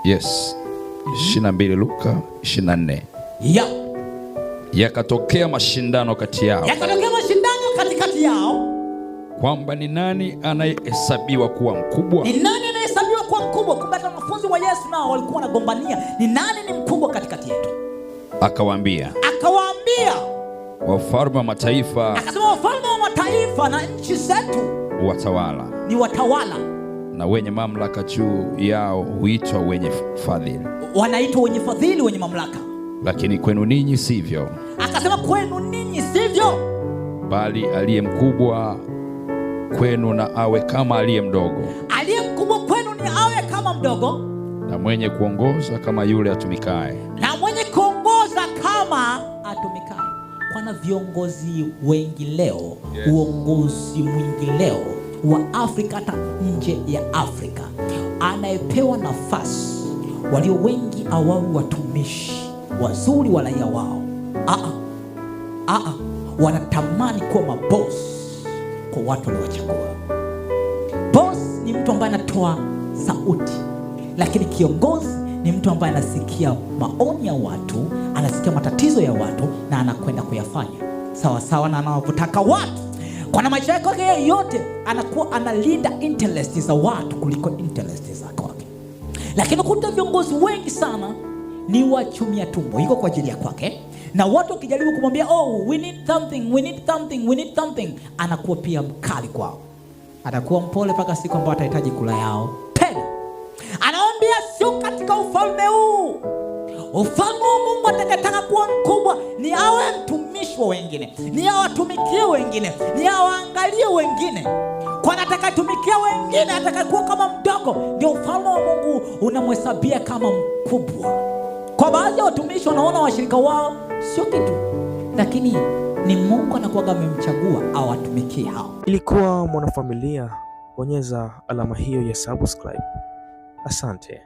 Yes. 22 Luka 24. Yeah. Yakatokea mashindano kati yao. Yakatokea mashindano katikati yao. Kwamba ni nani anayehesabiwa kuwa mkubwa? Ni nani anayehesabiwa kuwa mkubwa? Kumbe wanafunzi wa Yesu nao walikuwa wanagombania ni nani ni mkubwa katikati yetu. Akawaambia, wafalme wa mataifa. Akasema wafalme wa mataifa na nchi zetu watawala. Ni watawala. Na wenye mamlaka juu yao huitwa wenye fadhili. Wanaitwa wenye fadhili, wenye mamlaka. Lakini kwenu ninyi sivyo. Akasema kwenu ninyi sivyo. Bali aliye mkubwa kwenu na awe kama aliye mdogo. Aliye mkubwa kwenu ni awe kama mdogo. Na mwenye kuongoza kama yule atumikaye. Na mwenye kuongoza kama atumikaye. Kuna viongozi wengi leo, yes. Uongozi mwingi leo wa Afrika hata nje ya Afrika. Anayepewa nafasi, walio wengi awawi watumishi wazuri wa raia wao. Wanatamani kuwa maboss kwa watu waliowachagua. Boss ni mtu ambaye anatoa sauti, lakini kiongozi ni mtu ambaye anasikia maoni ya watu, anasikia matatizo ya watu na anakwenda kuyafanya sawa sawa na anavyotaka watu. Kwa maisha yake yote anakuwa analinda interest za watu kuliko interest za kwake. Lakini kuta viongozi wengi sana ni wachumia tumbo, iko kwa ajili ya kwake. Na watu wakijaribu kumwambia we need something, anakuwa pia mkali kwao. Atakuwa mpole mpaka siku ambayo atahitaji kula yao tena. Anawaambia sio katika ufalme huu. Ufalme wa Mungu atakataka kuwa mkubwa ni awe mtumishi wa wengine, ni awatumikie wengine, ni awaangalie wengine. Kwa nataka tumikia wengine, atakakuwa kama mdogo, ndio ufalme wa Mungu unamhesabia kama mkubwa. Kwa baadhi ya watumishi wanaona washirika wao sio kitu, lakini ni Mungu anakuwa amemchagua awatumikie hao. Ilikuwa Mwanafamilia, bonyeza alama hiyo ya subscribe. Asante.